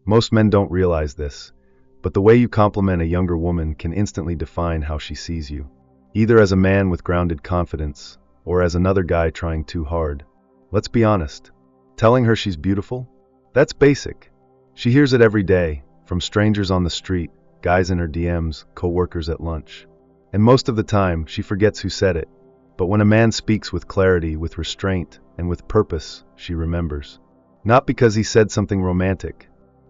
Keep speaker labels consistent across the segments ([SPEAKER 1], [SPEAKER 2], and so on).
[SPEAKER 1] Most men don't realize this, but the way you compliment a younger woman can instantly define how she sees you, either as a man with grounded confidence or as another guy trying too hard. Let's be honest. Telling her she's beautiful? That's basic. She hears it every day, from strangers on the street, guys in her DMs, co-workers at lunch. And most of the time, she forgets who said it. But when a man speaks with clarity, with restraint, and with purpose, she remembers. Not because he said something romantic,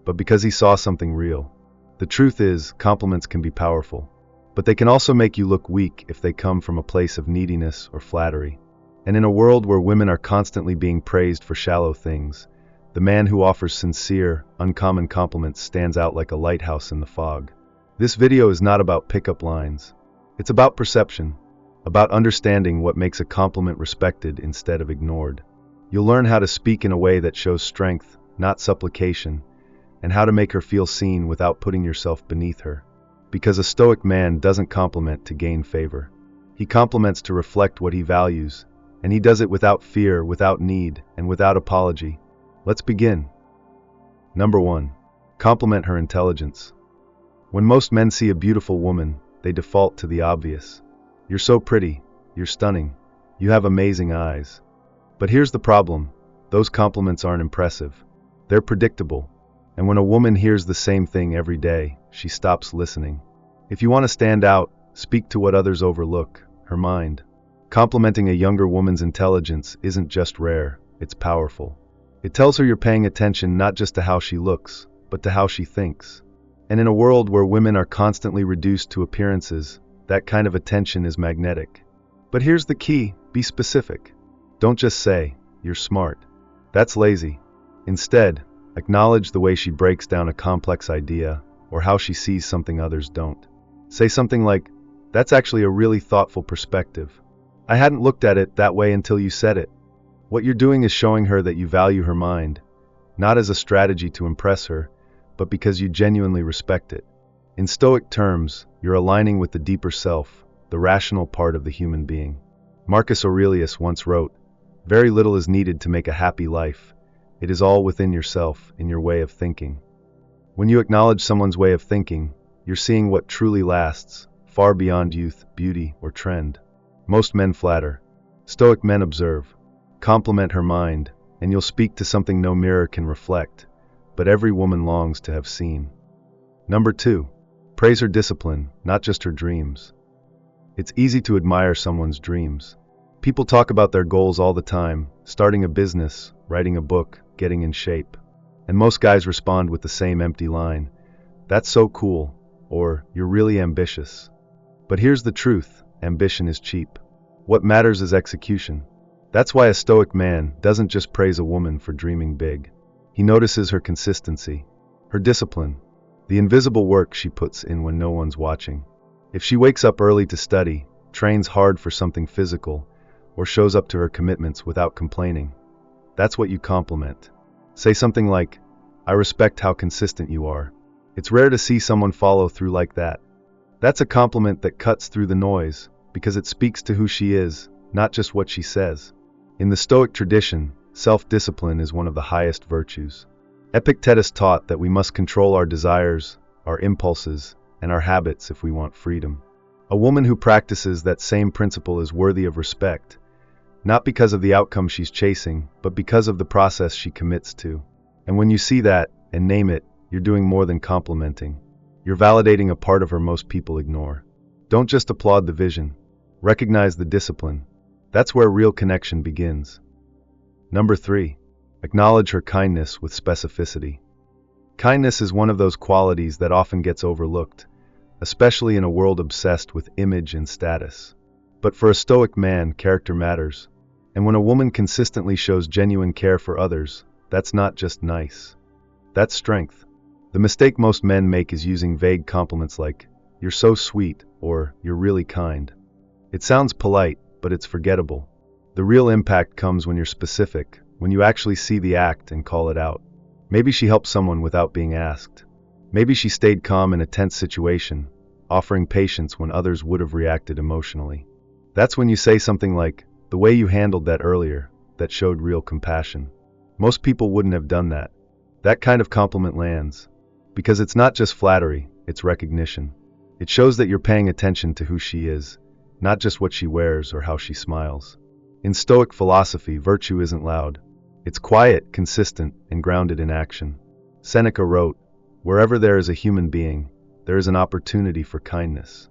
[SPEAKER 1] but because he saw something real. The truth is, compliments can be powerful, but they can also make you look weak if they come from a place of neediness or flattery. And in a world where women are constantly being praised for shallow things, the man who offers sincere, uncommon compliments stands out like a lighthouse in the fog. This video is not about pickup lines. It's about perception, about understanding what makes a compliment respected instead of ignored. You'll learn how to speak in a way that shows strength, not supplication, and how to make her feel seen without putting yourself beneath her. Because a Stoic man doesn't compliment to gain favor. He compliments to reflect what he values, and he does it without fear, without need, and without apology. Let's begin. Number 1. Compliment her intelligence. When most men see a beautiful woman, they default to the obvious. You're so pretty, you're stunning, you have amazing eyes. But here's the problem, those compliments aren't impressive. They're predictable. And when a woman hears the same thing every day, she stops listening. If you want to stand out, speak to what others overlook, her mind. Complimenting a younger woman's intelligence isn't just rare, it's powerful. It tells her you're paying attention not just to how she looks, but to how she thinks. And in a world where women are constantly reduced to appearances, that kind of attention is magnetic. But here's the key, be specific. Don't just say, you're smart. That's lazy. Instead, acknowledge the way she breaks down a complex idea, or how she sees something others don't. Say something like, that's actually a really thoughtful perspective. I hadn't looked at it that way until you said it. What you're doing is showing her that you value her mind, not as a strategy to impress her, but because you genuinely respect it. In Stoic terms, you're aligning with the deeper self, the rational part of the human being. Marcus Aurelius once wrote, "Very little is needed to make a happy life. It is all within yourself, in your way of thinking." When you acknowledge someone's way of thinking, you're seeing what truly lasts, far beyond youth, beauty, or trend. Most men flatter. Stoic men observe. Compliment her mind, and you'll speak to something no mirror can reflect, but every woman longs to have seen. Number 2. Praise her discipline, not just her dreams. It's easy to admire someone's dreams. People talk about their goals all the time, starting a business, writing a book, getting in shape. And most guys respond with the same empty line, "That's so cool," or "You're really ambitious." But here's the truth, ambition is cheap. What matters is execution. That's why a Stoic man doesn't just praise a woman for dreaming big. He notices her consistency, her discipline, the invisible work she puts in when no one's watching. If she wakes up early to study, trains hard for something physical, or shows up to her commitments without complaining, that's what you compliment. Say something like, "I respect how consistent you are." It's rare to see someone follow through like that. That's a compliment that cuts through the noise, because it speaks to who she is, not just what she says. In the Stoic tradition, self-discipline is one of the highest virtues. Epictetus taught that we must control our desires, our impulses, and our habits if we want freedom. A woman who practices that same principle is worthy of respect, not because of the outcome she's chasing, but because of the process she commits to. And when you see that, and name it, you're doing more than complimenting. You're validating a part of her most people ignore. Don't just applaud the vision. Recognize the discipline. That's where real connection begins. Number 3. Acknowledge her kindness with specificity. Kindness is one of those qualities that often gets overlooked, especially in a world obsessed with image and status. But for a Stoic man, character matters. And when a woman consistently shows genuine care for others, that's not just nice. That's strength. The mistake most men make is using vague compliments like, "You're so sweet," or "You're really kind." It sounds polite, but it's forgettable. The real impact comes when you're specific, when you actually see the act and call it out. Maybe she helped someone without being asked. Maybe she stayed calm in a tense situation, offering patience when others would have reacted emotionally. That's when you say something like, "The way you handled that earlier, that showed real compassion." Most people wouldn't have done that. That kind of compliment lands. Because it's not just flattery, it's recognition. It shows that you're paying attention to who she is, not just what she wears or how she smiles. In Stoic philosophy, virtue isn't loud. It's quiet, consistent, and grounded in action. Seneca wrote, "Wherever there is a human being, there is an opportunity for kindness."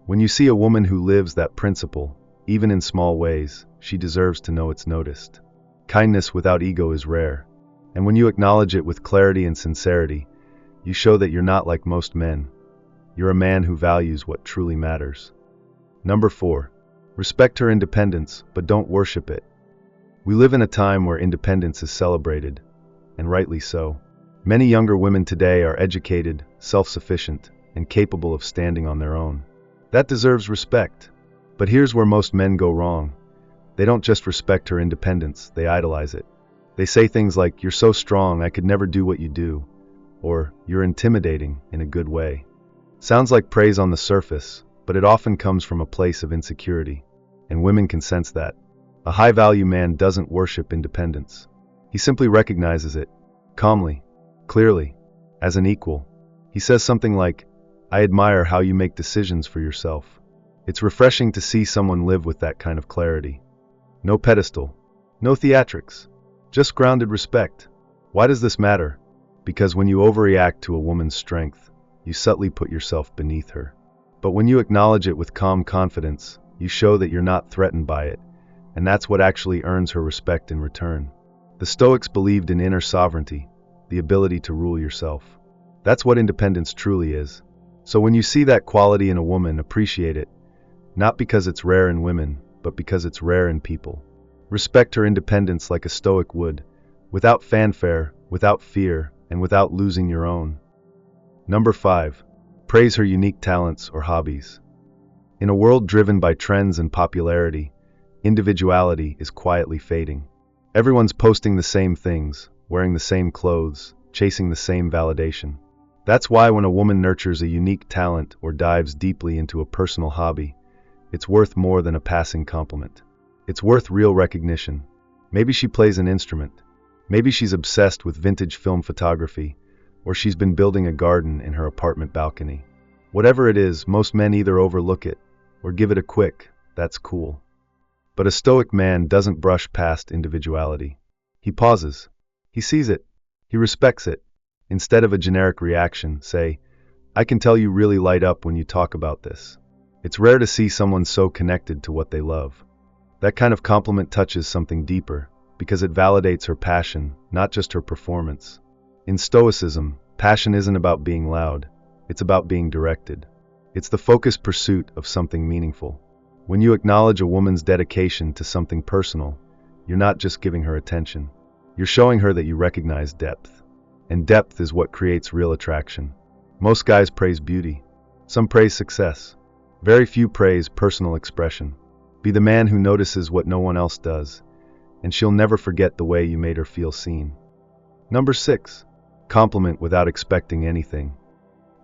[SPEAKER 1] When you see a woman who lives that principle, even in small ways, she deserves to know it's noticed. Kindness without ego is rare. And when you acknowledge it with clarity and sincerity, you show that you're not like most men. You're a man who values what truly matters. Number 4. Respect her independence, but don't worship it. We live in a time where independence is celebrated, and rightly so. Many younger women today are educated, self-sufficient, and capable of standing on their own. That deserves respect. But here's where most men go wrong. They don't just respect her independence, they idolize it. They say things like, "You're so strong, I could never do what you do," or "You're intimidating," in a good way. Sounds like praise on the surface, but it often comes from a place of insecurity, and women can sense that. A high-value man doesn't worship independence. He simply recognizes it, calmly, clearly, as an equal. He says something like, "I admire how you make decisions for yourself." It's refreshing to see someone live with that kind of clarity. No pedestal, no theatrics, just grounded respect. Why does this matter? Because when you overreact to a woman's strength, you subtly put yourself beneath her. But when you acknowledge it with calm confidence, you show that you're not threatened by it, and that's what actually earns her respect in return. The Stoics believed in inner sovereignty, the ability to rule yourself. That's what independence truly is. So when you see that quality in a woman, appreciate it, not because it's rare in women, but because it's rare in people. Respect her independence like a Stoic would, without fanfare, without fear, and without losing your own. Number 5. Praise her unique talents or hobbies. In a world driven by trends and popularity, individuality is quietly fading. Everyone's posting the same things, wearing the same clothes, chasing the same validation. That's why when a woman nurtures a unique talent or dives deeply into a personal hobby, it's worth more than a passing compliment. It's worth real recognition. Maybe she plays an instrument. Maybe she's obsessed with vintage film photography, or she's been building a garden in her apartment balcony. Whatever it is, most men either overlook it or give it a quick, "That's cool." But a Stoic man doesn't brush past individuality. He pauses. He sees it. He respects it. Instead of a generic reaction, say, "I can tell you really light up when you talk about this." It's rare to see someone so connected to what they love. That kind of compliment touches something deeper, because it validates her passion, not just her performance. In Stoicism, passion isn't about being loud, it's about being directed. It's the focused pursuit of something meaningful. When you acknowledge a woman's dedication to something personal, you're not just giving her attention. You're showing her that you recognize depth. And depth is what creates real attraction. Most guys praise beauty. Some praise success. Very few praise personal expression. Be the man who notices what no one else does, and she'll never forget the way you made her feel seen. Number 6. Compliment without expecting anything.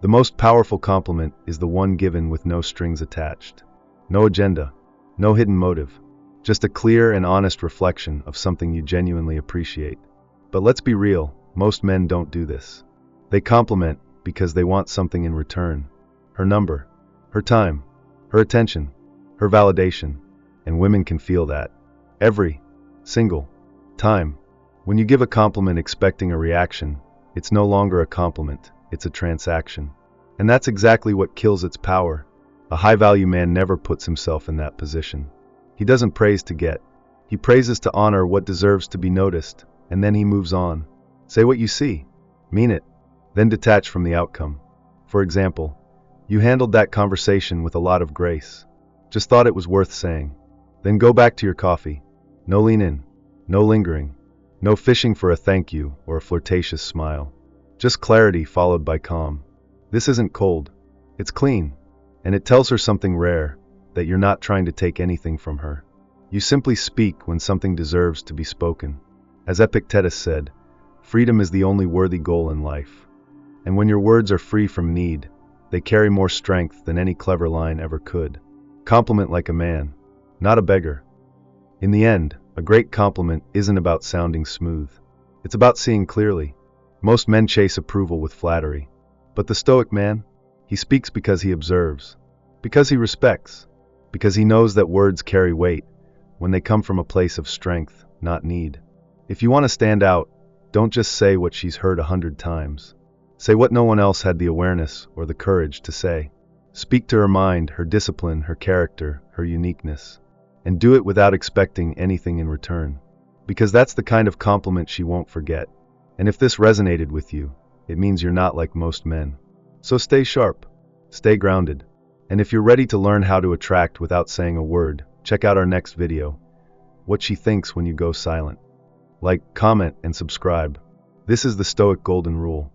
[SPEAKER 1] The most powerful compliment is the one given with no strings attached. No agenda, no hidden motive. Just a clear and honest reflection of something you genuinely appreciate. But let's be real, most men don't do this. They compliment because they want something in return. Her number, her time, her attention, her validation. And women can feel that. Every single time. When you give a compliment expecting a reaction, it's no longer a compliment, it's a transaction. And that's exactly what kills its power. A high-value man never puts himself in that position. He doesn't praise to get. He praises to honor what deserves to be noticed, and then he moves on. Say what you see. Mean it. Then detach from the outcome. For example, you handled that conversation with a lot of grace. Just thought it was worth saying. Then go back to your coffee. No lean in. No lingering. No fishing for a thank you or a flirtatious smile. Just clarity followed by calm. This isn't cold. It's clean. And it tells her something rare, that you're not trying to take anything from her. You simply speak when something deserves to be spoken. As Epictetus said, freedom is the only worthy goal in life. And when your words are free from need, they carry more strength than any clever line ever could. Compliment like a man, not a beggar. In the end, a great compliment isn't about sounding smooth. It's about seeing clearly. Most men chase approval with flattery. But the Stoic man, he speaks because he observes, because he respects, because he knows that words carry weight when they come from a place of strength, not need. If you want to stand out, don't just say what she's heard 100 times. Say what no one else had the awareness or the courage to say. Speak to her mind, her discipline, her character, her uniqueness. And do it without expecting anything in return. Because that's the kind of compliment she won't forget. And if this resonated with you, it means you're not like most men. So stay sharp, stay grounded. And if you're ready to learn how to attract without saying a word, check out our next video, What She Thinks When You Go Silent. Like, comment, and subscribe. This is the Stoic Golden Rule.